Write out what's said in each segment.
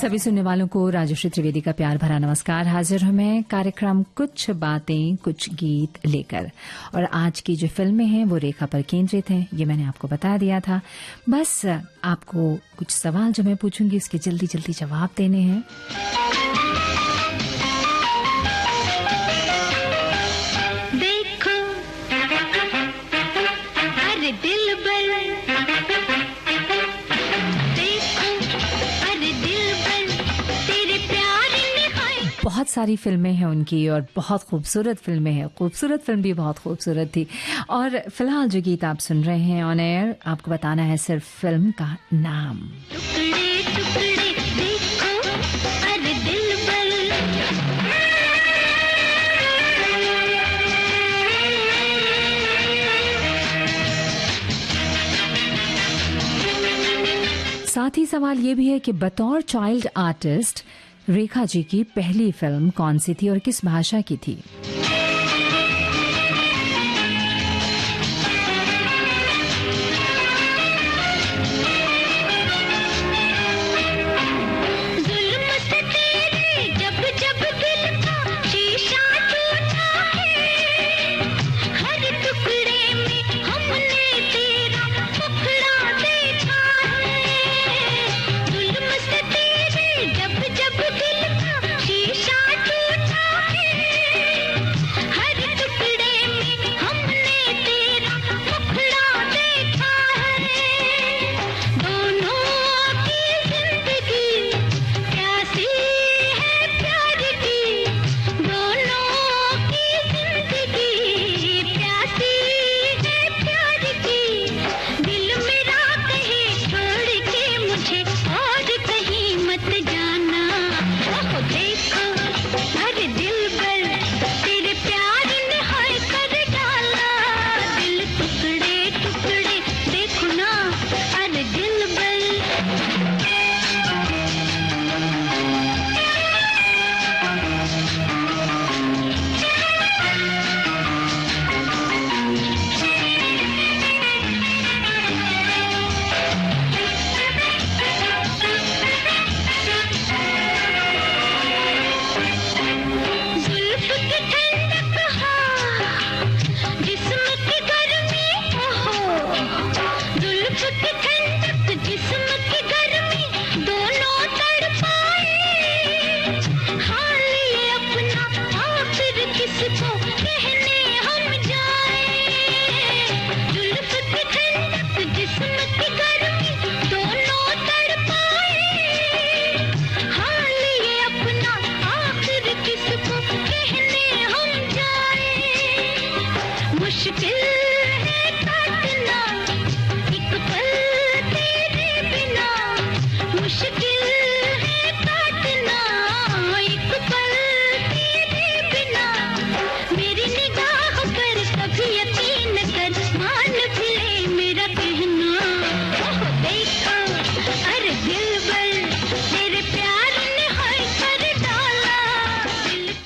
सभी सुनने वालों को राजश्री त्रिवेदी का प्यार भरा नमस्कार। हाजिर हूं मैं कार्यक्रम कुछ बातें कुछ गीत लेकर, और आज की जो फिल्में हैं वो रेखा पर केंद्रित हैं, ये मैंने आपको बता दिया था। बस आपको कुछ सवाल जो मैं पूछूंगी उसके जल्दी जल्दी जवाब देने हैं। देखो अरे दिल बल, बहुत सारी फिल्में हैं उनकी और बहुत खूबसूरत फिल्में हैं। खूबसूरत फिल्म भी बहुत खूबसूरत थी। और फिलहाल जो गीत आप सुन रहे हैं ऑन एयर, आपको बताना है सिर्फ फिल्म का नाम। टुकड़े टुकड़े देखो अरे दिल बल, साथ ही सवाल ये भी है कि बतौर चाइल्ड आर्टिस्ट रेखा जी की पहली फिल्म कौन सी थी और किस भाषा की थी।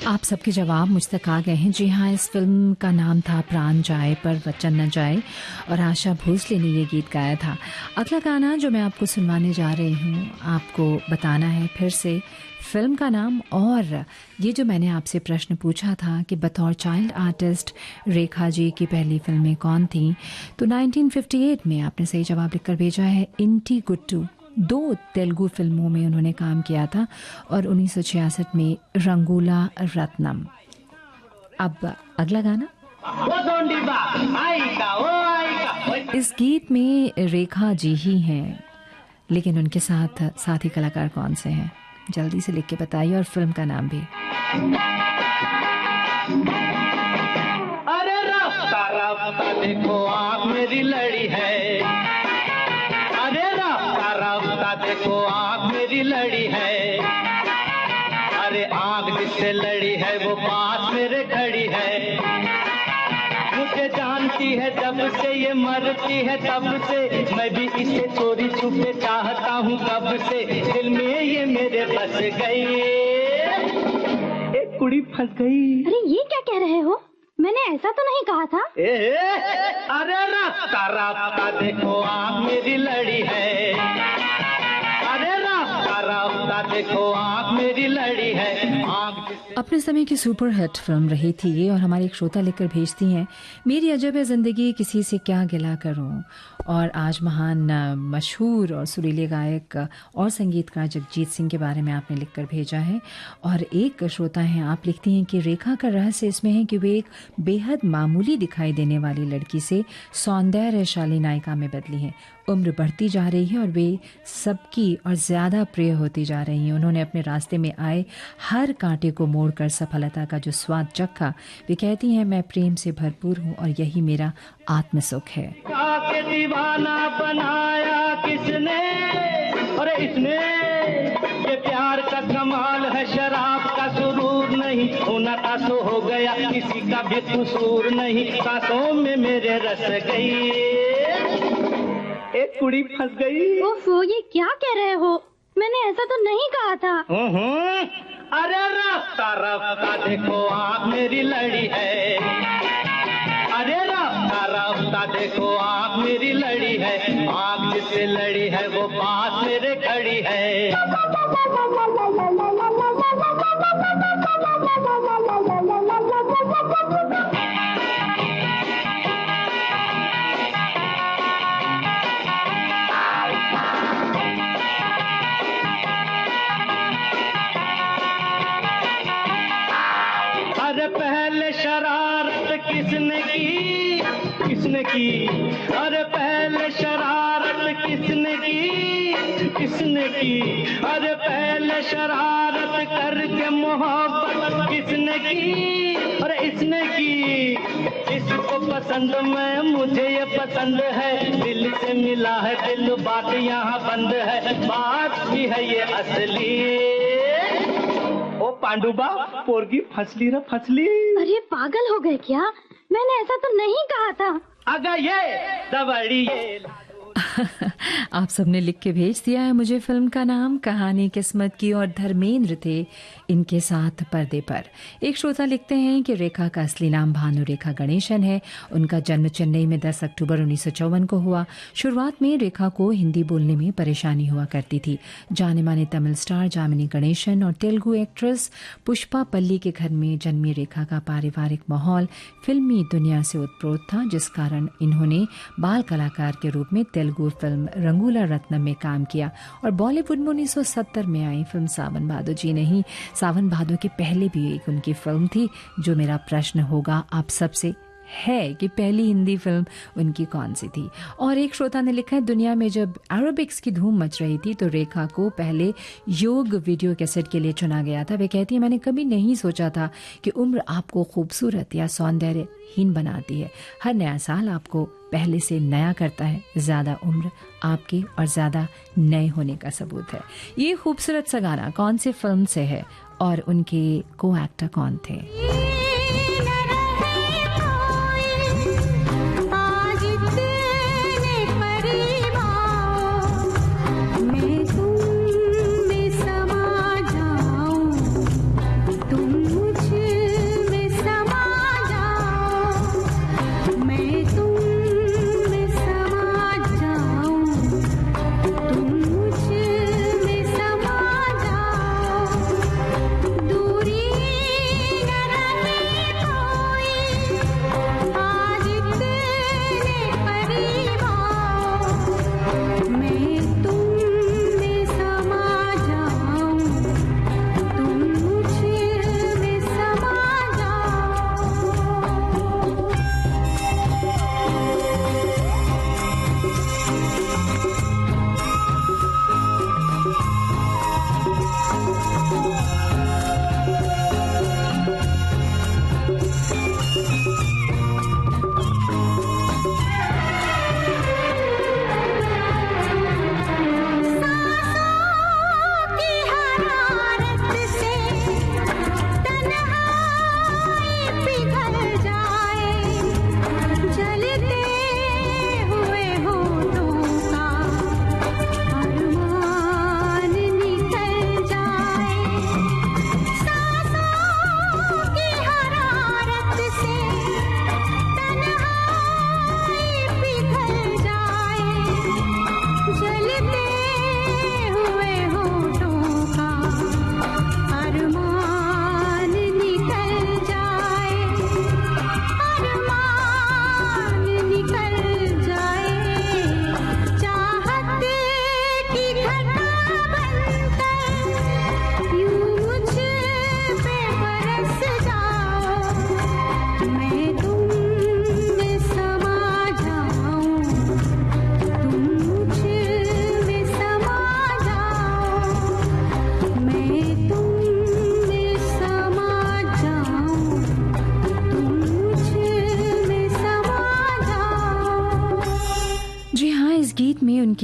आप सबके जवाब मुझ तक आ गए हैं। जी हाँ, इस फिल्म का नाम था प्राण जाए पर वचन न जाए, और आशा भोसले ने ये गीत गाया था। अगला गाना जो मैं आपको सुनवाने जा रही हूँ, आपको बताना है फिर से फिल्म का नाम। और ये जो मैंने आपसे प्रश्न पूछा था कि बतौर चाइल्ड आर्टिस्ट रेखा जी की पहली फिल्में कौन थी, तो 1958 में आपने सही जवाब लिखकर भेजा है इंटी गुट्टू। 2 तेलुगु फिल्मों में उन्होंने काम किया था और 1966 में रंगूला रत्नम। अब अगला गाना, इस गीत में रेखा जी ही हैं, लेकिन उनके साथ साथी कलाकार कौन से हैं, जल्दी से लिख के बताइए, और फिल्म का नाम भी। अरे रास्ता रास्ता देखो आँख मेरी लड़ी है, देखो आँख मेरी लड़ी है, अरे आँख जिससे लड़ी है वो पास मेरे खड़ी है। मुझे जानती है जब से ये मरती है तब से, मैं भी इसे चोरी छुपे चाहता हूँ कब से, दिल में ये मेरे बस गई, एक कुड़ी फंस गई। अरे ये क्या कह रहे हो, मैंने ऐसा तो नहीं कहा था। अरे रास्ता रास्ता देखो आँख मेरी लड़ी है, अरे रास्ता रास्ता देखो आँख मेरी लड़ी है, आँख अपने समय की सुपर हिट फिल्म रही थी ये, और हमारे एक श्रोता लिखकर भेजती हैं, मेरी अजब है जिंदगी, किसी से क्या गिला करूं। और आज महान मशहूर और सुरीले गायक और संगीतकार जगजीत सिंह के बारे में आपने लिखकर भेजा है। और एक श्रोता हैं, आप लिखती हैं कि रेखा का रहस्य इसमें है कि वे एक बेहद मामूली दिखाई देने वाली लड़की से सौंदर्यशाली नायिका में बदली हैं। उम्र बढ़ती जा रही है और वे सबकी और ज़्यादा प्रिय होती जा रही हैं। उन्होंने अपने रास्ते में आए हर कांटे को मोड़कर सफलता का जो स्वाद चखा। वे कहती हैं, मैं प्रेम से भरपूर हूँ और यही मेरा आत्मसुख है। के दीवाना बनाया किसने, अरे इसने, ये प्यार का कमाल है, शराब का सुरूर नहीं, होना था सो हो गया, किसी का भी कसूर नहीं, सांसों में मेरे रस गई, एक कुड़ी फंस गई। ओफो, ये क्या कह रहे हो? मैंने ऐसा तो नहीं कहा था। अरे रास्ता रास्ता देखो आँख मेरी लड़ी है, अरे रास्ता रास्ता देखो आँख मेरी लड़ी है, आँख जिससे लड़ी है वो पास मेरे खड़ी है। अरे पहले शरारत किसने की, किसने की, अरे पहले शरारत किसने की, किसने की, अरे पहले शरारत करके मोहब्बत किसने की, अरे इसने की, इसको पसंद मैं, मुझे ये पसंद है, दिल से मिला है दिल, बात यहाँ बंद है, बात भी है ये असली। ओ पांडुबा, पोरगी फसली रे फसली। अरे पागल हो गए क्या? मैंने ऐसा तो नहीं कहा था। अगर ये दबड़ी ये आप सबने लिख के भेज दिया है मुझे। फिल्म का नाम कहानी किस्मत की और धर्मेंद्र थे इनके साथ पर्दे पर। एक श्रोता लिखते हैं कि रेखा का असली नाम भानु रेखा गणेशन है। उनका जन्म चेन्नई में 10 अक्टूबर 1954 को हुआ। शुरुआत में रेखा को हिंदी बोलने में परेशानी हुआ करती थी। जाने माने तमिल स्टार जामिनी गणेशन और तेलुगु एक्ट्रेस पुष्पा पल्ली के घर में जन्मी रेखा का पारिवारिक माहौल फिल्मी दुनिया से उत्प्रोत था, जिस कारण इन्होंने बाल कलाकार के रूप में तेलुगु फिल्म रंगूला रत्नम में काम किया और बॉलीवुड में 1970 में आई फिल्म सावन भादो जी नहीं, सावन भादो के पहले भी एक उनकी फिल्म थी। जो मेरा प्रश्न होगा आप सबसे है कि पहली हिंदी फिल्म उनकी कौन सी थी। और एक श्रोता ने लिखा है, दुनिया में जब एरोबिक्स की धूम मच रही थी तो रेखा को पहले योग वीडियो कैसेट के लिए चुना गया था। वे कहती है, मैंने कभी नहीं सोचा था कि उम्र आपको खूबसूरत या सौंदर्यहीन बनाती है। हर नया साल आपको पहले से नया करता है। ज्यादा उम्र आपकी और ज्यादा नए होने का सबूत है। ये खूबसूरत सा गाना कौन सी फिल्म से है और उनके को एक्टर कौन थे?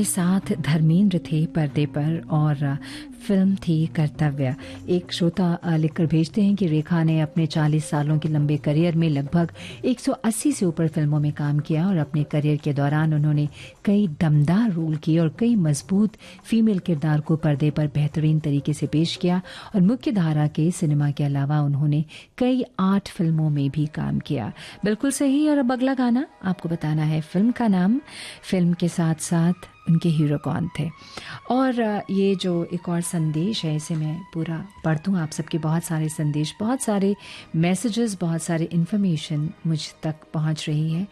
उनके साथ धर्मेंद्र थे पर्दे पर और फिल्म थी कर्तव्य। एक श्रोता लिखकर भेजते हैं कि रेखा ने अपने 40 सालों के लंबे करियर में लगभग 180 से ऊपर फिल्मों में काम किया और अपने करियर के दौरान उन्होंने कई दमदार रोल किए और कई मजबूत फीमेल किरदार को पर्दे पर बेहतरीन तरीके से पेश किया। और मुख्य धारा के सिनेमा के अलावा उन्होंने कई 8 फिल्मों में भी काम किया। बिल्कुल सही। और अब अगला गाना आपको बताना है फिल्म का नाम, फिल्म के साथ साथ उनके हीरो कौन थे। और ये जो एक और संदेश है इसे मैं पूरा पढ़ दूँ। आप सबके बहुत सारे संदेश, बहुत सारे मैसेजेस, बहुत सारे इन्फॉर्मेशन मुझ तक पहुंच रही है।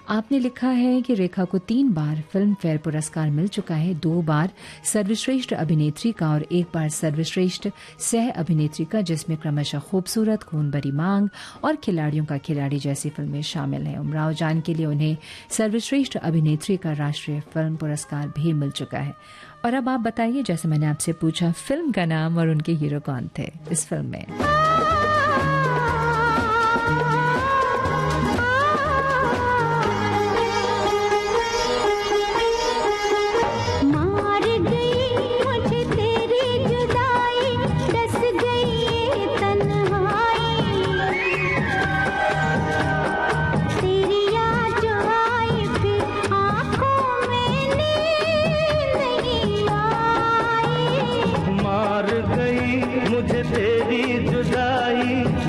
आपने लिखा है कि रेखा को 3 बार फिल्म फेयर पुरस्कार मिल चुका है, 2 बार सर्वश्रेष्ठ अभिनेत्री का और 1 बार सर्वश्रेष्ठ सह अभिनेत्री का, जिसमें क्रमशः खूबसूरत, खून भरी मांग और खिलाड़ियों का खिलाड़ी जैसी फिल्में शामिल हैं। उमराव जान के लिए उन्हें सर्वश्रेष्ठ अभिनेत्री का राष्ट्रीय फिल्म पुरस्कार भी मिल चुका है। और अब आप बताइए, जैसे मैंने आपसे पूछा, फिल्म का नाम और उनके हीरो कौन थे इस फिल्म में।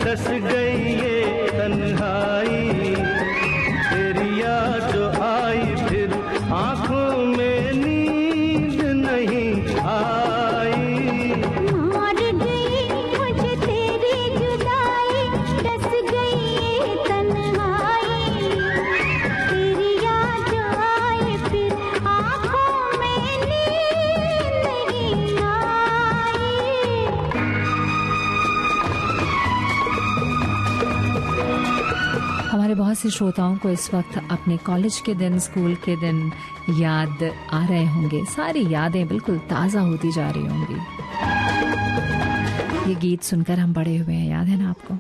दस गई ये तन्हाई, तेरी याद जो आई फिर आंखों में नींद नहीं आई। मार गई मुझे तेरी जुदाई, दस गई ये तन्हाई, तेरी याद जो आई फिर आंखों में नींद नहीं आई। हमारे बहुत से श्रोताओं को इस वक्त अपने कॉलेज के दिन, स्कूल के दिन याद आ रहे होंगे। सारी यादें बिल्कुल ताज़ा होती जा रही होंगी। ये गीत सुनकर हम बड़े हुए हैं, याद है ना आपको?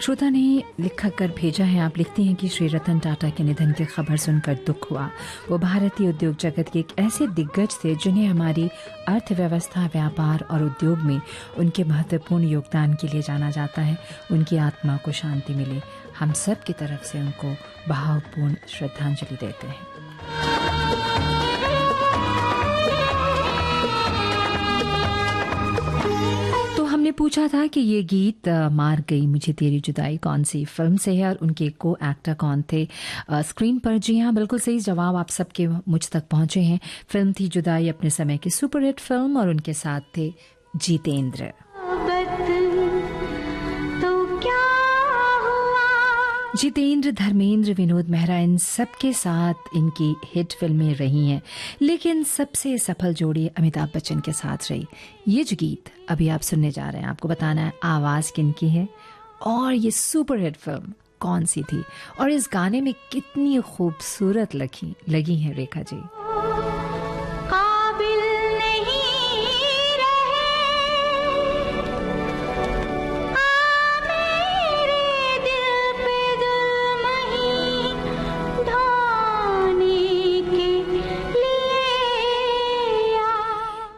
श्रोता ने लिखा कर भेजा है। आप लिखती हैं कि श्री रतन टाटा के निधन की खबर सुनकर दुख हुआ। वो भारतीय उद्योग जगत के एक ऐसे दिग्गज थे जिन्हें हमारी अर्थव्यवस्था, व्यापार और उद्योग में उनके महत्वपूर्ण योगदान के लिए जाना जाता है। उनकी आत्मा को शांति मिले, हम सब की तरफ से उनको भावपूर्ण श्रद्धांजलि देते हैं। हमने पूछा था कि ये गीत मार गई मुझे तेरी जुदाई कौन सी फिल्म से है और उनके को एक्टर कौन थे स्क्रीन पर। जी हाँ, बिल्कुल सही जवाब आप सबके मुझ तक पहुंचे हैं। फिल्म थी जुदाई, अपने समय की सुपरहिट फिल्म, और उनके साथ थे जितेंद्र। जितेंद्र, धर्मेंद्र, विनोद मेहरा, इन सबके साथ इनकी हिट फिल्में रही हैं, लेकिन सबसे सफल जोड़ी अमिताभ बच्चन के साथ रही। ये जो गीत अभी आप सुनने जा रहे हैं, आपको बताना है आवाज़ किनकी है और ये सुपर हिट फिल्म कौन सी थी, और इस गाने में कितनी खूबसूरत लगी हैं रेखा जी।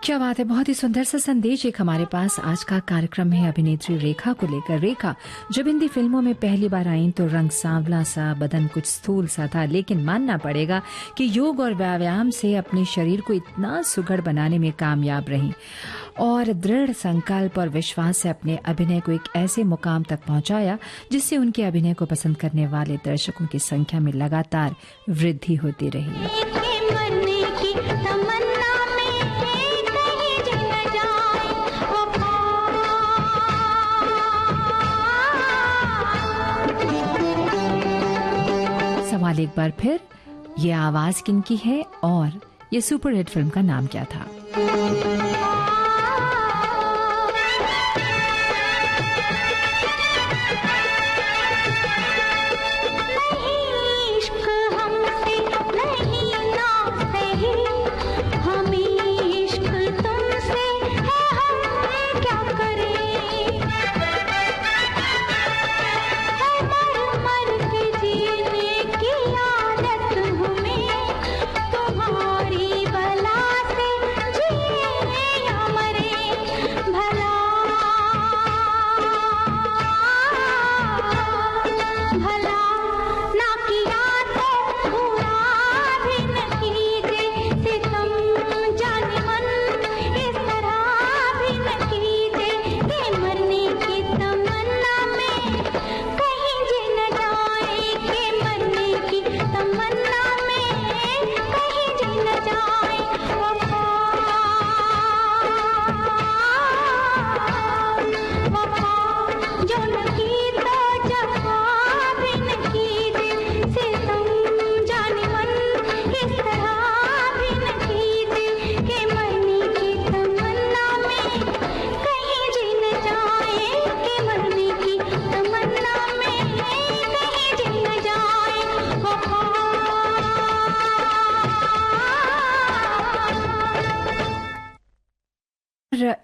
क्या बात है, बहुत ही सुंदर सा संदेश एक हमारे पास आज का कार्यक्रम है अभिनेत्री रेखा को लेकर। रेखा जब हिंदी फिल्मों में पहली बार आई तो रंग सांवला सा, बदन कुछ स्थूल सा था, लेकिन मानना पड़ेगा कि योग और व्यायाम से अपने शरीर को इतना सुघड़ बनाने में कामयाब रही और दृढ़ संकल्प और विश्वास से अपने अभिनय को एक ऐसे मुकाम तक पहुंचाया जिससे उनके अभिनय को पसंद करने वाले दर्शकों की संख्या में लगातार वृद्धि होती रही। सवाल एक बार फिर, ये आवाज किनकी है और ये सुपर हिट फिल्म का नाम क्या था?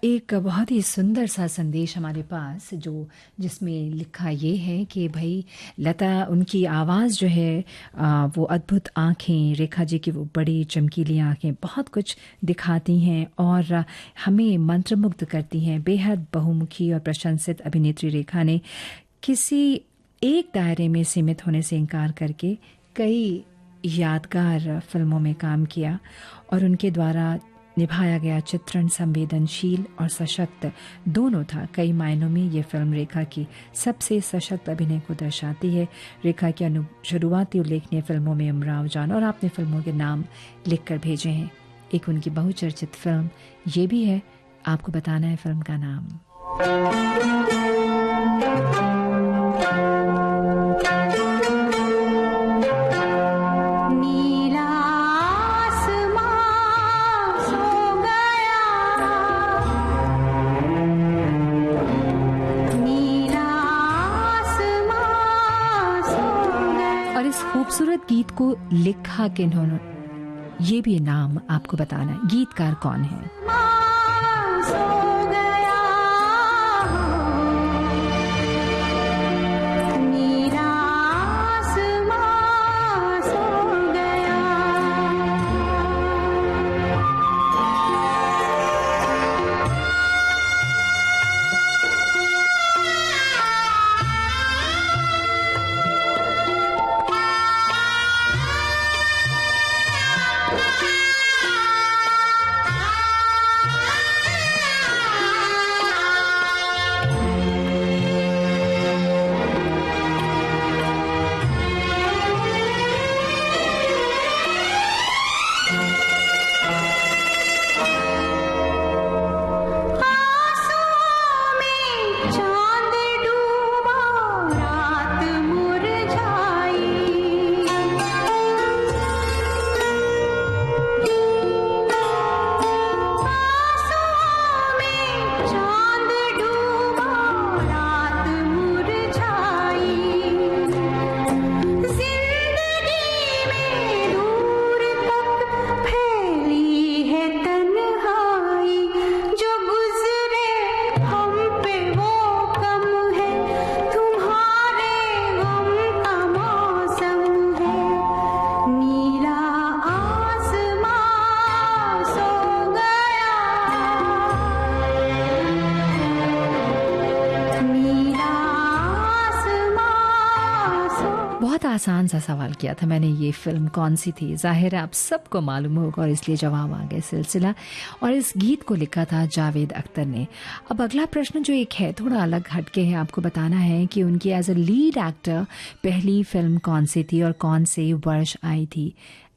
एक बहुत ही सुंदर सा संदेश हमारे पास जिसमें लिखा ये है कि भाई लता, उनकी आवाज़ जो है वो अद्भुत आँखें, रेखा जी की वो बड़ी चमकीली आँखें बहुत कुछ दिखाती हैं और हमें मंत्रमुग्ध करती हैं। बेहद बहुमुखी और प्रशंसित अभिनेत्री रेखा ने किसी एक दायरे में सीमित होने से इनकार करके कई यादगार फिल्मों में काम किया और उनके द्वारा निभाया गया चित्रण संवेदनशील और सशक्त दोनों था। कई मायनों में ये फिल्म रेखा की सबसे सशक्त अभिनय को दर्शाती है। रेखा की शुरुआती उल्लेखनीय फिल्मों में उमराव जान, और आपने फिल्मों के नाम लिखकर भेजे हैं। एक उनकी बहुचर्चित फिल्म ये भी है, आपको बताना है फिल्म का नाम। खूबसूरत गीत को लिखा किन्होंने, ये भी नाम आपको बताना है। गीतकार कौन है? आसान सा सवाल किया था मैंने, ये फिल्म कौन सी थी। जाहिर है आप सबको मालूम होगा और इसलिए जवाब आ गया सिलसिला। और इस गीत को लिखा था जावेद अख्तर ने। अब अगला प्रश्न जो एक है थोड़ा अलग हटके है, आपको बताना है कि उनकी एज अ लीड एक्टर पहली फिल्म कौन सी थी और कौन से वर्ष आई थी।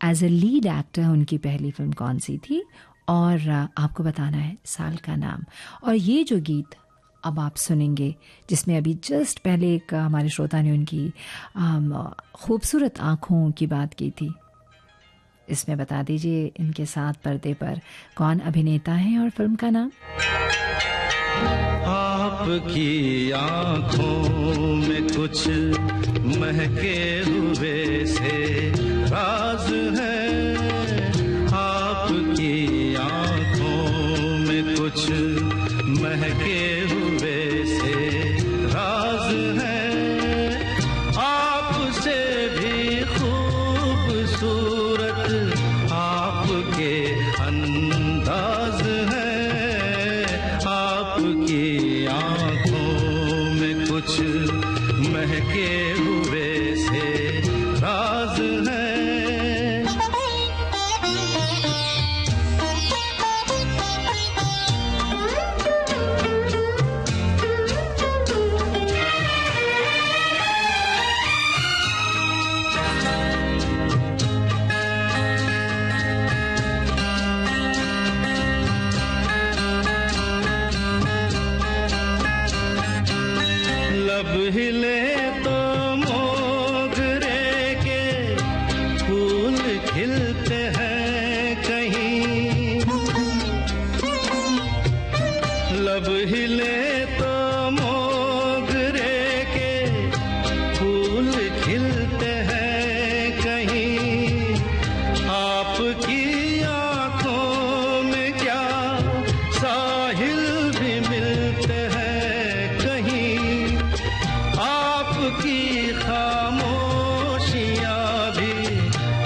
एज अ लीड एक्टर उनकी पहली फिल्म कौन सी थी और आपको बताना है साल का नाम। और ये जो गीत अब आप सुनेंगे, जिसमें अभी जस्ट पहले एक हमारे श्रोता ने उनकी खूबसूरत आँखों की बात की थी, इसमें बता दीजिए इनके साथ पर्दे पर कौन अभिनेता है और फिल्म का नाम। आपकी आँखों में कुछ महके हुए से राज है, आपकी आँखों में कुछ महके हुए से राज है, आपसे भी खूबसूरत आपके अंदाज है, आपकी आँखों में कुछ महके हुए से राज है। हिले तो मोगरे के फूल खिलते हैं कहीं, लब हिले तो मोगरे के फूल खिलते हैं कहीं, आपकी आँखों में क्या साहिल भी मिलते हैं कहीं, आपकी खामोशियाँ भी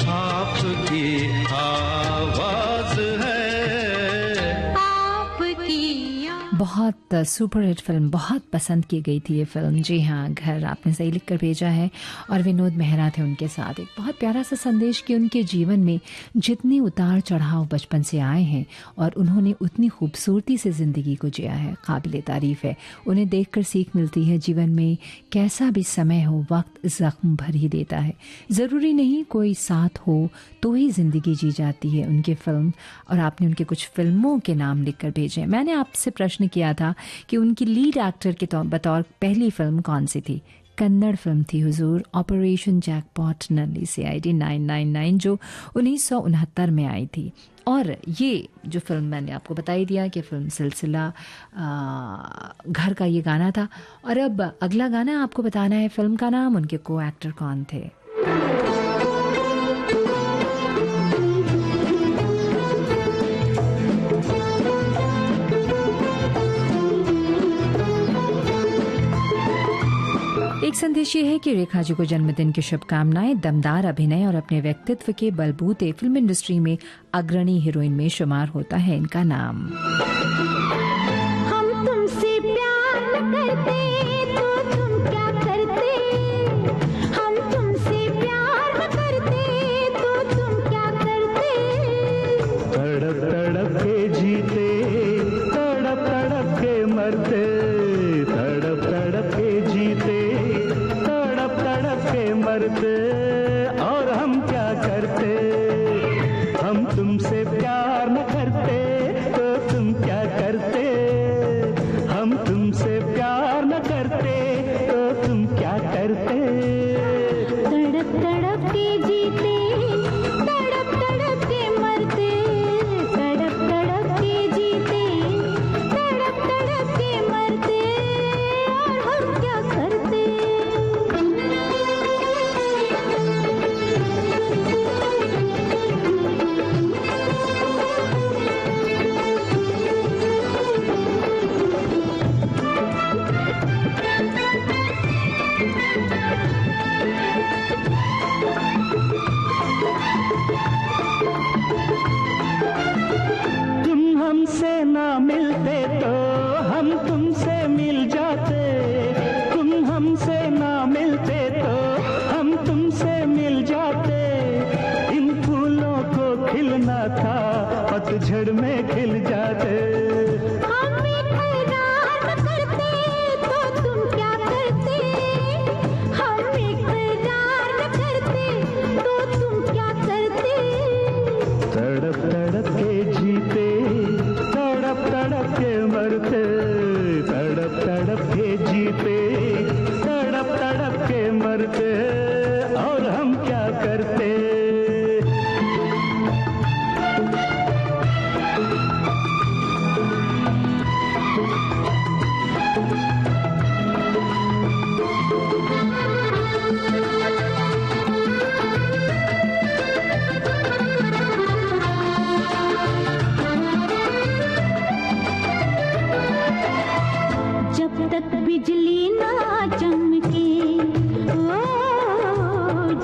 आपकी आवाज है, आपकी। बहुत सुपर हिट फिल्म, बहुत पसंद की गई थी ये फिल्म। जी हाँ, घर आपने सही लिख कर भेजा है। और विनोद मेहरा थे उनके साथ। एक बहुत प्यारा सा संदेश कि उनके जीवन में जितने उतार चढ़ाव बचपन से आए हैं और उन्होंने उतनी खूबसूरती से ज़िंदगी को जिया है, काबिल तारीफ़ है। उन्हें देखकर सीख मिलती है जीवन में कैसा भी समय हो वक्त ज़ख्म भर ही देता है, ज़रूरी नहीं कोई साथ हो तो ही ज़िंदगी जी जाती है। उनके फिल्म और आपने उनके कुछ फिल्मों के नाम लिख कर भेजे। मैंने आपसे प्रश्न किया था कि उनकी लीड एक्टर के बतौर पहली फिल्म कौन सी थी। कन्नड़ फिल्म थी हुजूर, ऑपरेशन जैकपॉट नल्ली CID 999, जो 1969 में आई थी। और ये जो फिल्म मैंने आपको बता ही दिया कि फिल्म सिलसिला घर का ये गाना था। और अब अगला गाना आपको बताना है फिल्म का नाम, उनके को एक्टर कौन थे। एक संदेश ये है कि रेखा जी को जन्मदिन की शुभकामनाएं। दमदार अभिनय और अपने व्यक्तित्व के बलबूते फिल्म इंडस्ट्री में अग्रणी हीरोइन में शुमार होता है इनका नाम। हम तुमसे प्यार न करते तो तुम क्या करते, हम तुमसे प्यार न करते तो तुम क्या करते, तड़प तड़प के जीते तड़प तड़प के मरते, तड़प तड़प के जीते तड़प तड़प के मरते, और हम क्या करते, हम तुमसे प्यार न करते तो तुम क्या करते, जाते। हम इकरार न करते तो तुम क्या करते, हम इकरार न करते तो तुम क्या करते। तड़प तड़प के जीते, तड़प तड़प के मरते, तड़प तड़प के जीते, तड़प तड़प के मरते, और हम क्या करते। जब तक बिजली ना चमके, ओ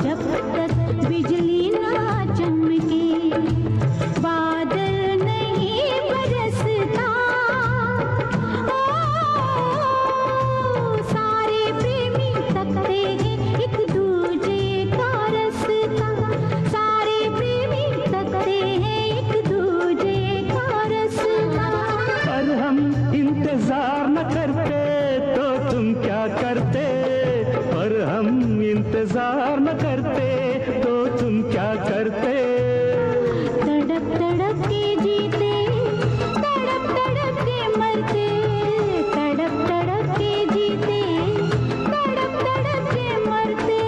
जब तक बिजली ना चमके, बादल नहीं बरसता। ओ सारे प्रेमी तकते हैं एक दूजे का रास्ता, सारे प्रेमी तकते हैं एक दूजे का रास्ता। पर हम इंतजार न करते तो तुम क्या करते, पर हम इंतजार न करते तो तुम क्या करते। तड़प तड़प के जीते, तड़प तड़प के मरते, तड़प तड़प के जीते, तड़प तड़प के मरते,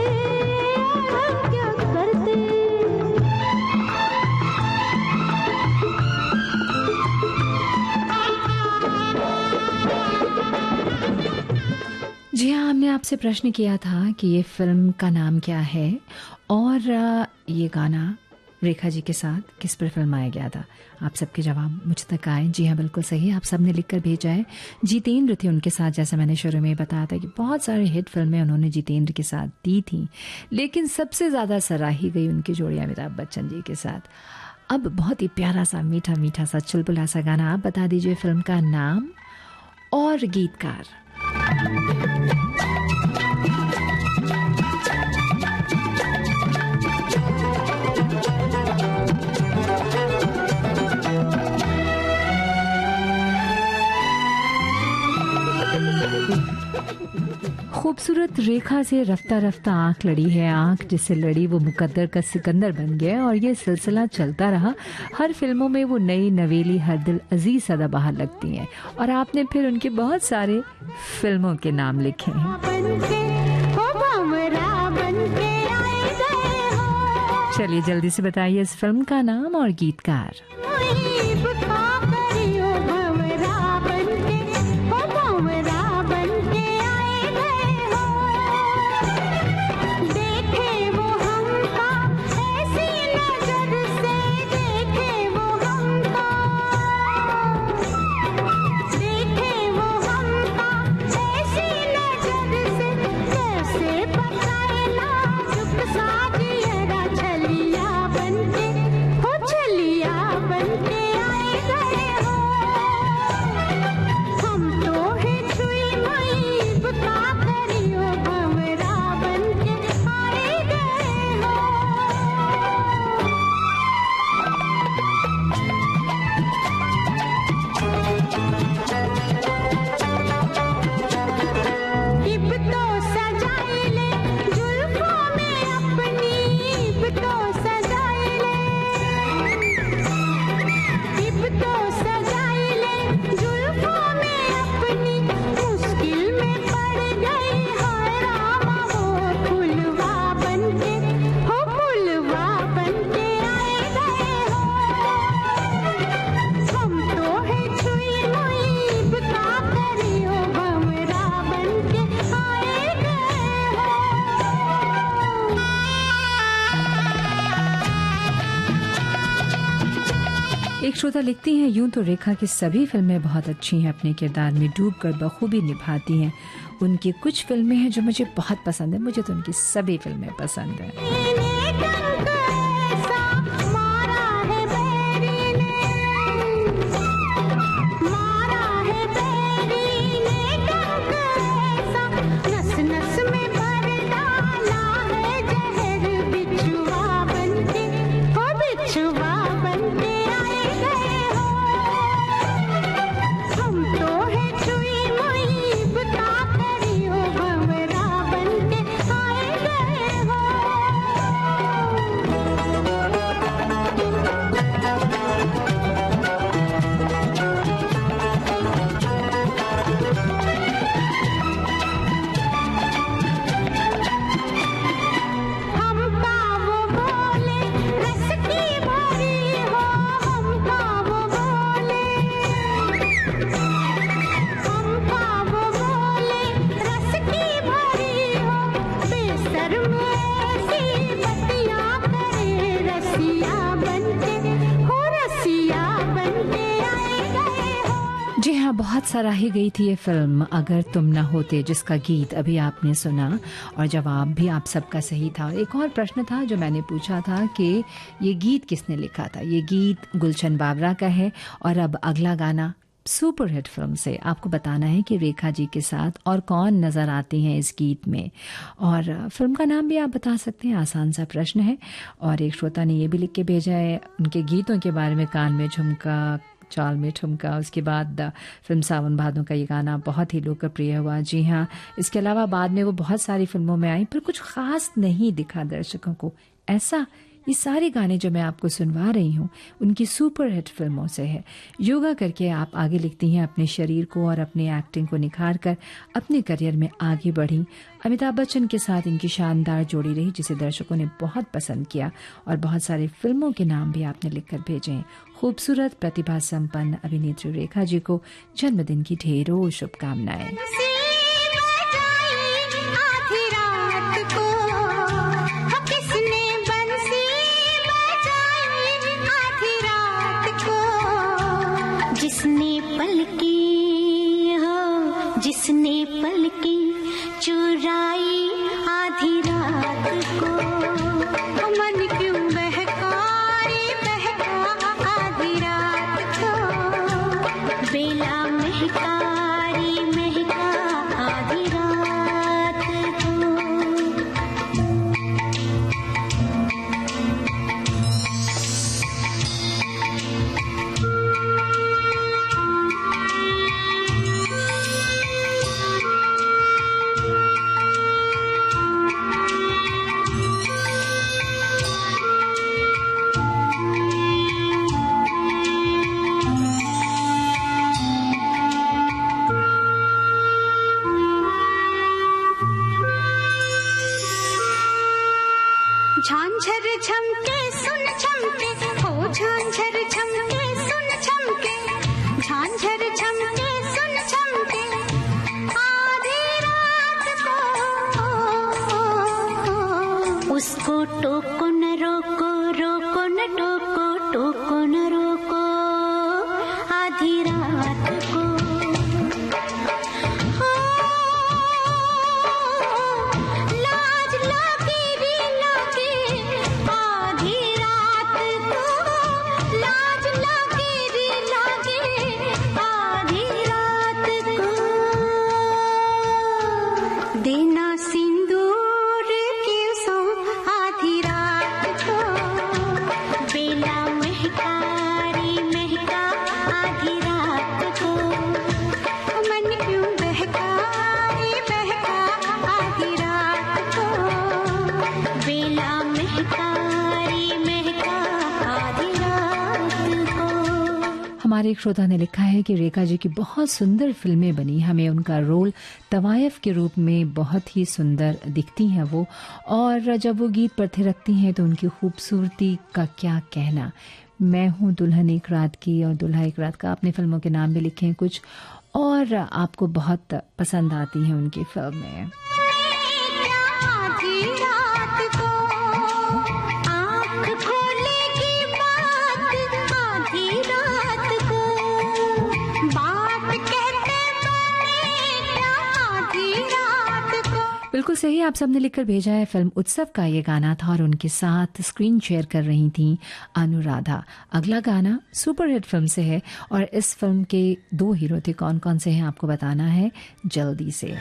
और हम क्या करते। जी हाँ, हमने आपसे प्रश्न किया था कि ये फिल्म का नाम क्या है और ये गाना रेखा जी के साथ किस पर फिल्माया गया था। आप सबके जवाब मुझ तक आए। जी हाँ, बिल्कुल सही, आप सबने लिखकर भेजा है। जितेंद्र थे उनके साथ, जैसा मैंने शुरू में बताया था कि बहुत सारे हिट फिल्में उन्होंने जितेंद्र के साथ दी थी, लेकिन सबसे ज़्यादा सराही गई उनकी जोड़ी अमिताभ बच्चन जी के साथ। अब बहुत ही प्यारा सा मीठा मीठा सा चुलबुला सा गाना, आप बता दीजिए फिल्म का नाम और गीतकार। खूबसूरत रेखा से रफ्ता रफ्ता आंख लड़ी है, आंख जिससे लड़ी वो मुकद्दर का सिकंदर बन गया और ये सिलसिला चलता रहा। हर फिल्मों में वो नई नवेली हर दिल अजीज सदाबहार लगती हैं और आपने फिर उनके बहुत सारे फिल्मों के नाम लिखे हैं। चलिए जल्दी से बताइए इस फिल्म का नाम और गीतकार। एक श्रोता लिखती हैं, यूं तो रेखा की सभी फिल्में बहुत अच्छी हैं, अपने किरदार में डूबकर बखूबी निभाती हैं। उनकी कुछ फिल्में हैं जो मुझे बहुत पसंद है, मुझे तो उनकी सभी फिल्में पसंद हैं। जी हाँ, बहुत सराही गई थी ये फिल्म अगर तुम न होते, जिसका गीत अभी आपने सुना और जवाब भी आप सबका सही था। एक और प्रश्न था जो मैंने पूछा था कि ये गीत किसने लिखा था। ये गीत गुलशन बाबरा का है। और अब अगला गाना सुपरहिट फिल्म से आपको बताना है कि रेखा जी के साथ और कौन नज़र आती हैं इस गीत में, और फिल्म का नाम भी आप बता सकते हैं। आसान सा प्रश्न है। और एक श्रोता ने ये भी लिख के भेजा है उनके गीतों के बारे में, कान में झुमका, चाल में ठुमका, उसके बाद फिल्म सावन भादों का ये गाना बहुत ही लोकप्रिय हुआ। जी हाँ, इसके अलावा बाद में वो बहुत सारी फिल्मों में आई पर कुछ खास नहीं दिखा दर्शकों को। ऐसा ये सारे गाने जो मैं आपको सुनवा रही हूँ उनकी सुपरहिट फिल्मों से है। योगा करके आप आगे लिखती हैं अपने शरीर को और अपनी एक्टिंग को निखार कर अपने करियर में आगे बढ़ी। अमिताभ बच्चन के साथ इनकी शानदार जोड़ी रही जिसे दर्शकों ने बहुत पसंद किया और बहुत सारी फिल्मों के नाम भी आपने लिखकर भेजे हैं। खूबसूरत प्रतिभा संपन्न अभिनेत्री रेखा जी को जन्मदिन की ढेरों शुभकामनाएं। जिसने पलकी चुराई आधी रात को, मन क्यों बहकाए बहका आधी रात को, बेला महकारी महका आधी रात को। झांझर झमके सुन झमके, हो झांझर झमके सुन झमके, झांझर झमके सुन झमके आधी रात को। उसको टोको न रोको, रोको न टोको, टोको न रोको आधी रात को। हमारे एक श्रोता ने लिखा है कि रेखा जी की बहुत सुंदर फिल्में बनी, हमें उनका रोल तवायफ के रूप में बहुत ही सुंदर दिखती हैं वो, और जब वो गीत पर थिरकती हैं तो उनकी खूबसूरती का क्या कहना। मैं हूँ दुल्हन एक रात की और दुल्हा एक रात का, अपने फिल्मों के नाम भी लिखे हैं कुछ, और आपको बहुत पसंद आती हैं उनकी फिल्में। बिल्कुल सही, आप सबने लिखकर भेजा है। फिल्म उत्सव का ये गाना था और उनके साथ स्क्रीन शेयर कर रही थी अनुराधा। अगला गाना सुपरहिट फिल्म से है और इस फिल्म के 2 हीरो थे। कौन कौन से हैं आपको बताना है जल्दी से।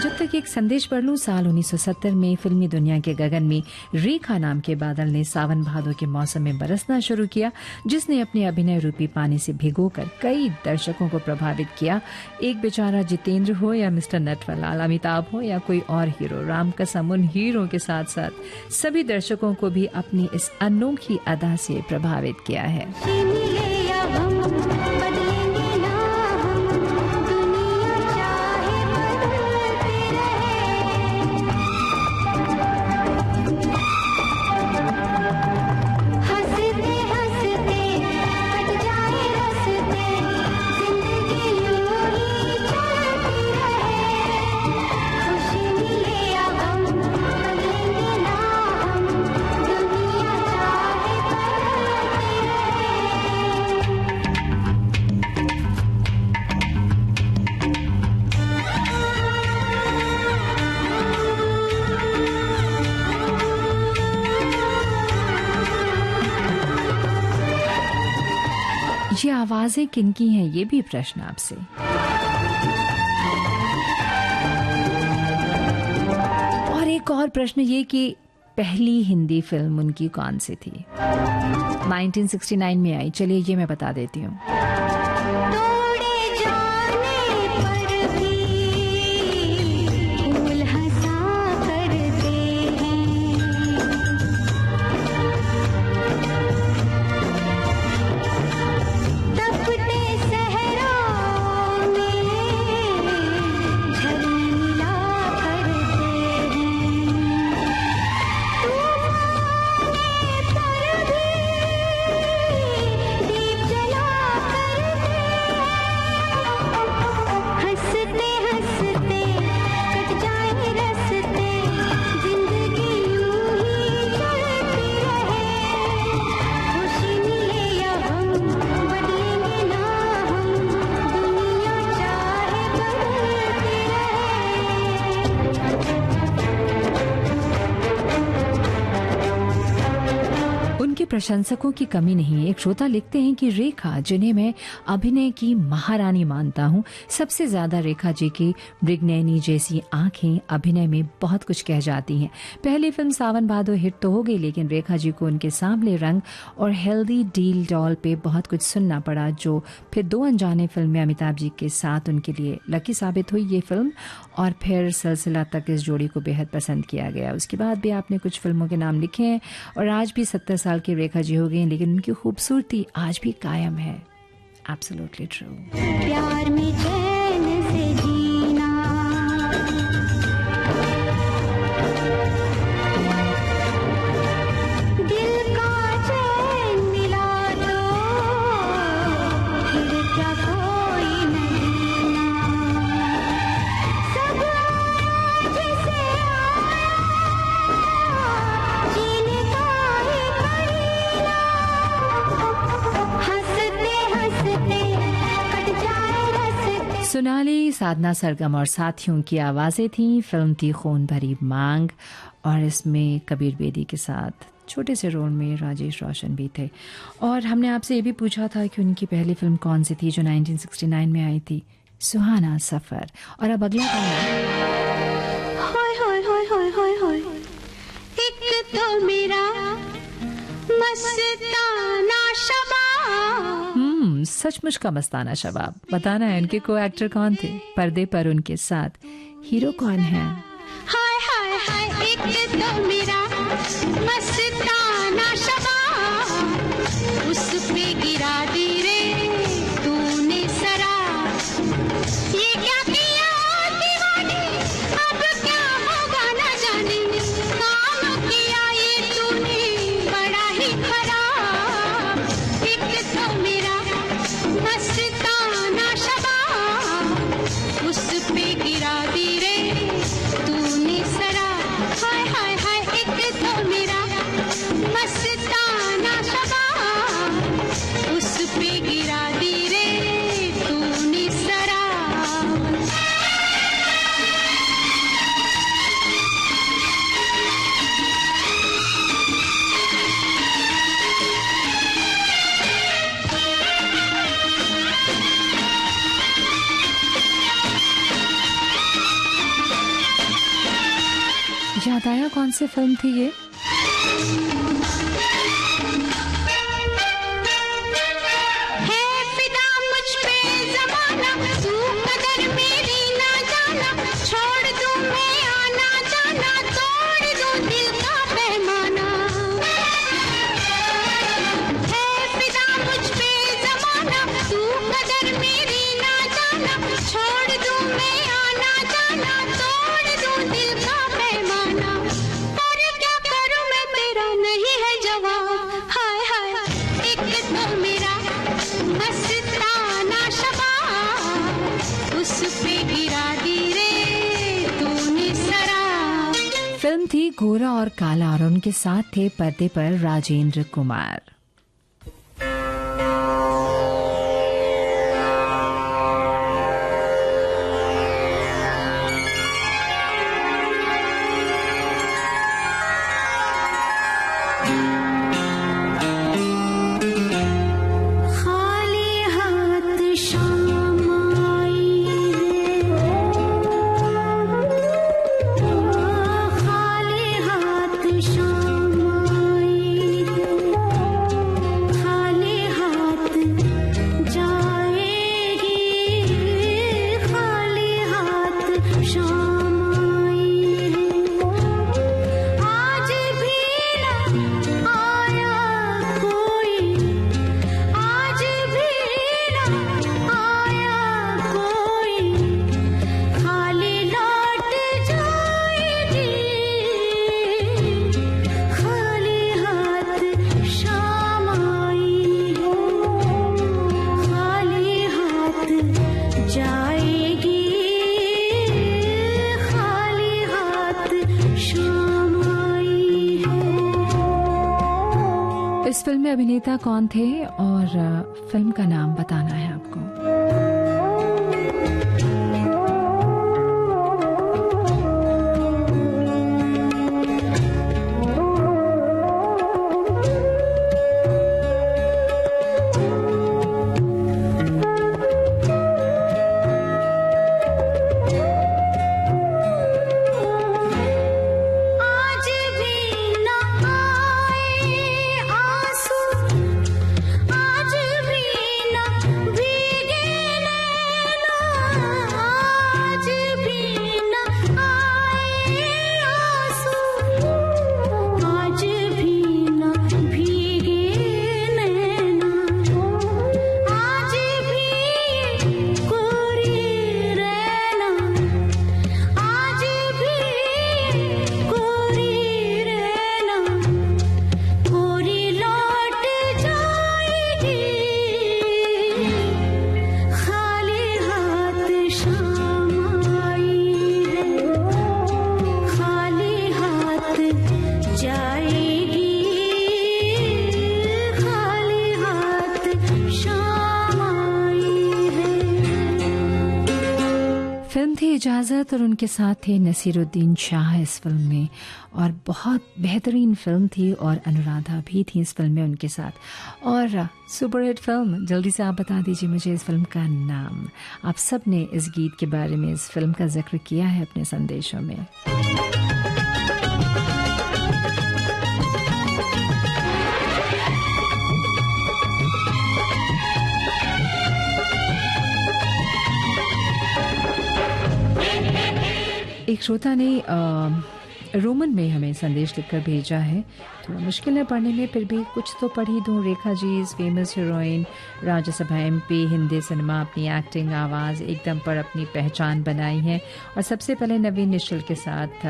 जब तक एक संदेश पढ़ लूं, साल 1970 में फिल्मी दुनिया के गगन में रेखा नाम के बादल ने सावन भादों के मौसम में बरसना शुरू किया, जिसने अपने अभिनय रूपी पानी से भिगोकर कई दर्शकों को प्रभावित किया। एक बेचारा जितेंद्र हो या मिस्टर नटवरलाल, अमिताभ हो या कोई और हीरो, राम कसम उन हीरो के साथ साथ सभी दर्शकों को भी अपनी इस अनोखी अदा से प्रभावित किया है। ये आवाजें किनकी हैं, ये भी प्रश्न आपसे। और एक और प्रश्न ये कि पहली हिंदी फिल्म उनकी कौन सी थी? 1969 में आई। चलिए ये मैं बता देती हूँ। प्रशंसकों की कमी नहीं। एक श्रोता लिखते हैं कि रेखा, जिन्हें मैं अभिनय की महारानी मानता हूँ, सबसे ज्यादा रेखा जी की मृगनयनी जैसी आंखें अभिनय में बहुत कुछ कह जाती हैं। पहली फिल्म सावन भादो हिट तो हो गई, लेकिन रेखा जी को उनके सांवले रंग और हेल्दी डील डॉल पे बहुत कुछ सुनना पड़ा, जो फिर दो अनजाने फिल्म में अमिताभ जी के साथ उनके लिए लकी साबित हुई ये फिल्म, और फिर सिलसिला तक इस जोड़ी को बेहद पसंद किया गया। उसके बाद भी आपने कुछ फिल्मों के नाम लिखे हैं और आज भी 70 साल की रेखा जी हो गई, लेकिन उनकी खूबसूरती आज भी कायम है। Absolutely true. प्यार में चैन से जीना, दिल का चैन मिला दो, फिर क्या कोई नहीं ना, सब जैसे जीने का ही करीना, हंसते हंसते कट जाए रस्ते। सोनाली, साधना सरगम और साथियों की आवाजें थीं। फिल्म थी खून भरी मांग, और इसमें कबीर बेदी के साथ छोटे से रोल में राजेश रोशन भी थे। और हमने आपसे ये भी पूछा था कि उनकी पहली फिल्म कौन सी थी जो 1969 में आई थी। सुहाना सफर। और अब अगला गाना। होय होय होय होय होय होय, एक तो मेरा मस्ताना शबाब। सचमुच का मस्ताना शबाब। बताना है उनके को एक्टर कौन थे, पर्दे पर उनके साथ हीरो कौन है? हाय हाय हाय, एक तो मेरा मस्ताना शबाब, उस पे गिरा दी रे तूने शराब, ये क्या किया दीवानी, अब क्या होगा न जाने, काम किया ये तूने बड़ा ही खराब, एक तो मेरा मस्ताना शबाब, उस पे गिरा दी रे तूने शराब, हाय हाय हाय, एक तो मेरा मस्ताना शबाब, उस पे गिरा दी रे तूने शराब। याद आया कौन सी फिल्म थी ये? है फिदा मुझ पे ज़माना, तू कदर मेरी ना जाना, छोड़ दूं मैं आना जाना, तोड़ दूं दिल का पैमाना, है फिदा मुझ पे ज़माना, तू कदर मेरी ना जाना, छोड़ दूं मैं आना जाना, तोड़ दूं दिल का पैमाना, और क्या करूं मैं तेरा नहीं है जवाब, हाय हाय, एक तो मेरा मस्ताना शबाब, उस पे गिरा दी रे तूने शराब। फिल्म थी गोरा और काला, और उनके साथ थे पर्दे पर राजेंद्र कुमार। खाली इस फिल्म में अभिनेता कौन थे और फिल्म का नाम बताना है आपको। फिल्म थी इजाज़त और उनके साथ थे नसीरुद्दीन शाह इस फिल्म में, और बहुत बेहतरीन फिल्म थी और अनुराधा भी थी इस फिल्म में उनके साथ। और सुपरहिट फिल्म, जल्दी से आप बता दीजिए मुझे इस फिल्म का नाम। आप सब ने इस गीत के बारे में, इस फिल्म का जिक्र किया है अपने संदेशों में। एक श्रोता ने रोमन में हमें संदेश लिखकर भेजा है, थोड़ा मुश्किल है पढ़ने में, फिर भी कुछ तो पढ़ ही दूँ। रेखा जी इस famous heroine, Rajya Sabha MP, Hindi cinema, अपनी एक्टिंग, आवाज़ एकदम पर अपनी पहचान बनाई है। और सबसे पहले नवीन निश्चल के साथ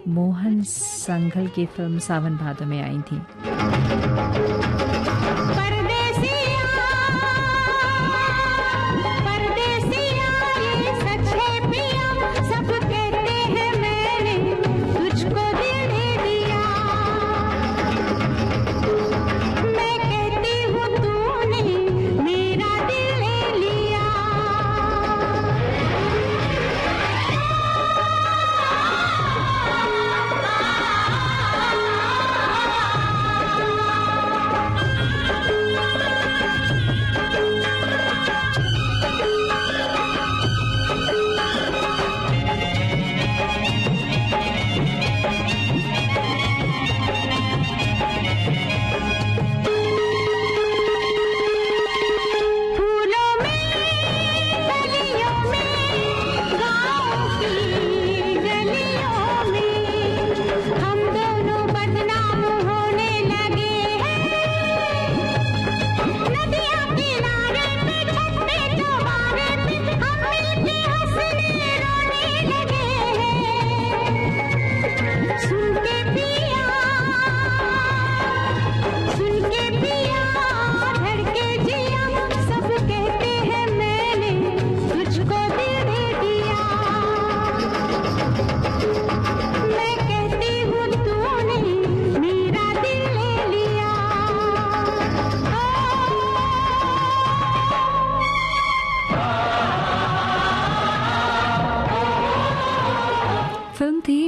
मोहन संघल की फिल्म सावन भादो में आई थी।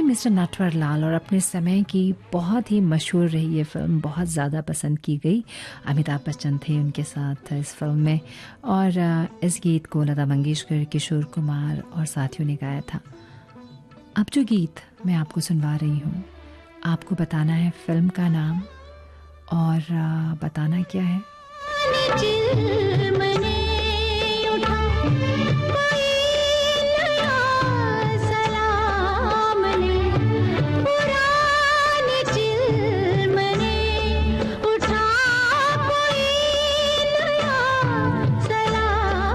मिस्टर नटवर लाल, और अपने समय की बहुत ही मशहूर रही ये फिल्म, बहुत ज़्यादा पसंद की गई। अमिताभ बच्चन थे उनके साथ इस फिल्म में, और इस गीत को लता मंगेशकर, किशोर कुमार और साथियों ने गाया था। अब जो गीत मैं आपको सुनवा रही हूँ, आपको बताना है फिल्म का नाम और बताना क्या है। सलाम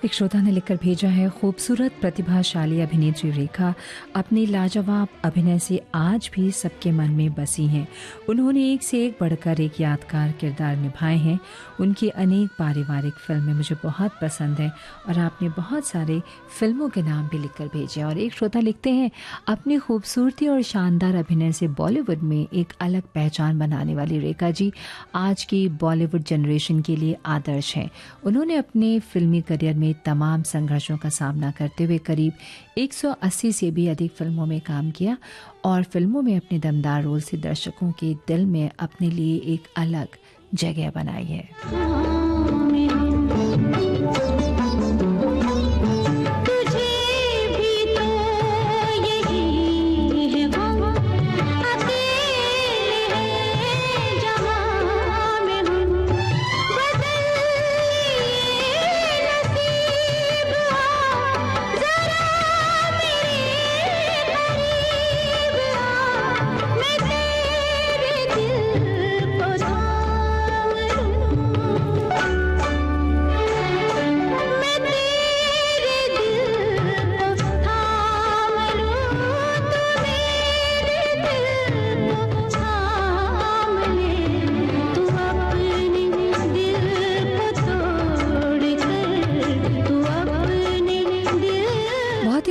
एक श्रोता ने लिखकर भेजा है, खूबसूरत प्रतिभाशाली अभिनेत्री रेखा अपनी लाजवाब अभिनय से आज भी सबके मन में बसी हैं। उन्होंने एक से एक बढ़कर एक यादगार किरदार निभाए हैं। उनकी अनेक पारिवारिक फिल्में मुझे बहुत पसंद हैं और आपने बहुत सारे फिल्मों के नाम भी लिखकर भेजे। और एक श्रोता लिखते हैं, अपनी खूबसूरती और शानदार अभिनय से बॉलीवुड में एक अलग पहचान बनाने वाली रेखा जी आज की बॉलीवुड जनरेशन के लिए आदर्श हैं। उन्होंने अपने फिल्मी करियर में तमाम संघर्षों का सामना करते हुए करीब 180 से भी अधिक फिल्मों में काम किया और फिल्मों में अपने दमदार रोल से दर्शकों के दिल में अपने लिए एक अलग जगह बनाई है।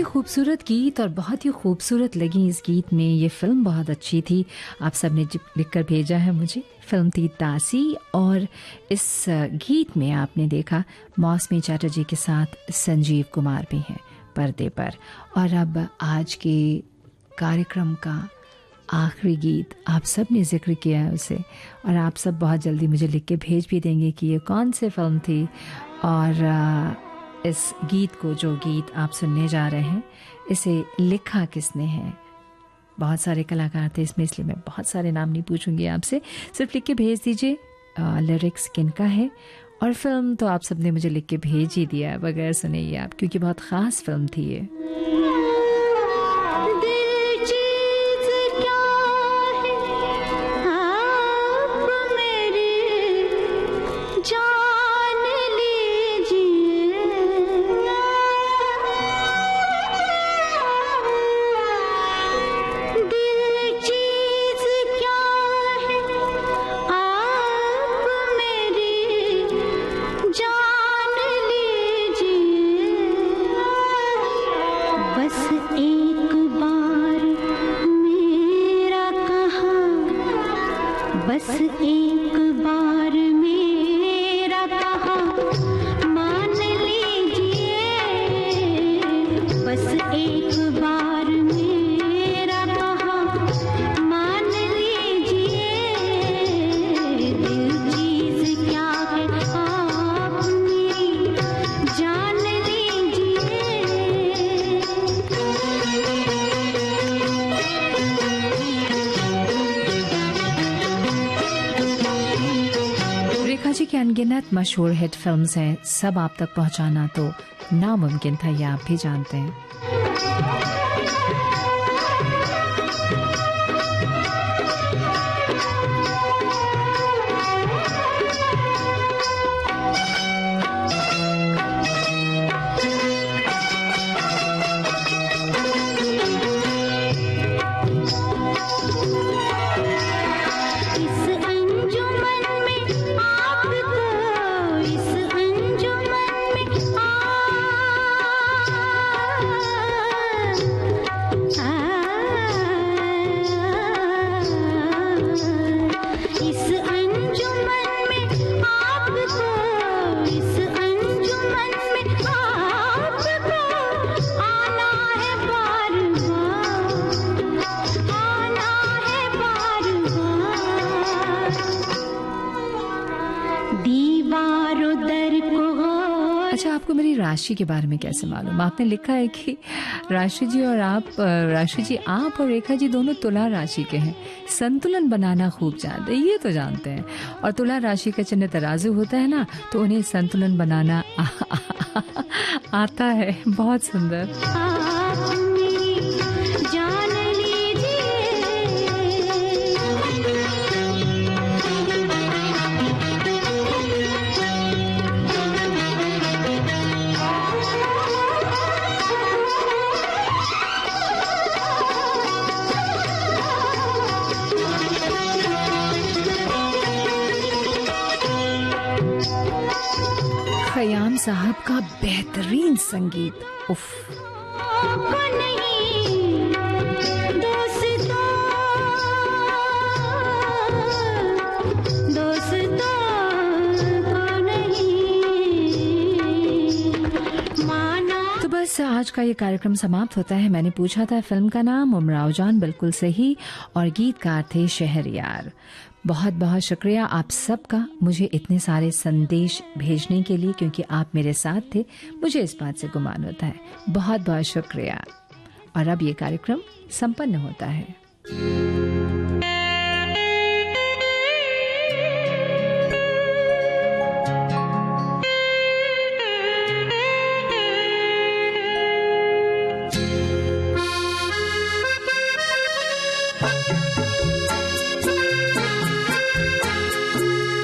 खूबसूरत गीत और बहुत ही खूबसूरत लगी इस गीत में। ये फिल्म बहुत अच्छी थी। आप सब ने लिखकर भेजा है मुझे। फिल्म थी दासी और इस गीत में आपने देखा मौसमी चैटर्जी के साथ संजीव कुमार भी हैं पर्दे पर। और अब आज के कार्यक्रम का आखिरी गीत आप सब ने जिक्र किया है उसे, और आप सब बहुत जल्दी मुझे लिख के भेज भी देंगे कि ये कौन सी फिल्म थी और इस गीत को, जो गीत आप सुनने जा रहे हैं, इसे लिखा किसने है। बहुत सारे कलाकार थे इसमें, इसलिए मैं बहुत सारे नाम नहीं पूछूंगी आपसे, सिर्फ लिख के भेज दीजिए लिरिक्स किनका है। और फिल्म तो आप सबने मुझे लिख के भेज ही दिया बगैर सुने ही आप, क्योंकि बहुत ख़ास फिल्म थी ये। अनगिनत मशहूर हिट फिल्म्स हैं, सब आप तक पहुंचाना तो नामुमकिन था, ये आप भी जानते हैं। राशि के बारे में कैसे मालूम? आपने लिखा है कि राशि जी आप और रेखा जी दोनों तुला राशि के हैं, संतुलन बनाना खूब जानते हैं, ये तो जानते हैं। और तुला राशि का चिन्ह तराजू होता है ना, तो उन्हें संतुलन बनाना आता है। बहुत सुंदर। खयाम साहब का बेहतरीन संगीत। उफ। को नहीं दोस्तों, दोस्तों को नहीं माना। तो बस आज का ये कार्यक्रम समाप्त होता है। मैंने पूछा था फिल्म का नाम, उमराव जान बिल्कुल सही, और गीतकार थे शहरयार। बहुत बहुत शुक्रिया आप सबका मुझे इतने सारे संदेश भेजने के लिए, क्योंकि आप मेरे साथ थे, मुझे इस बात से गुमान होता है। बहुत बहुत शुक्रिया। और अब ये कार्यक्रम संपन्न होता है।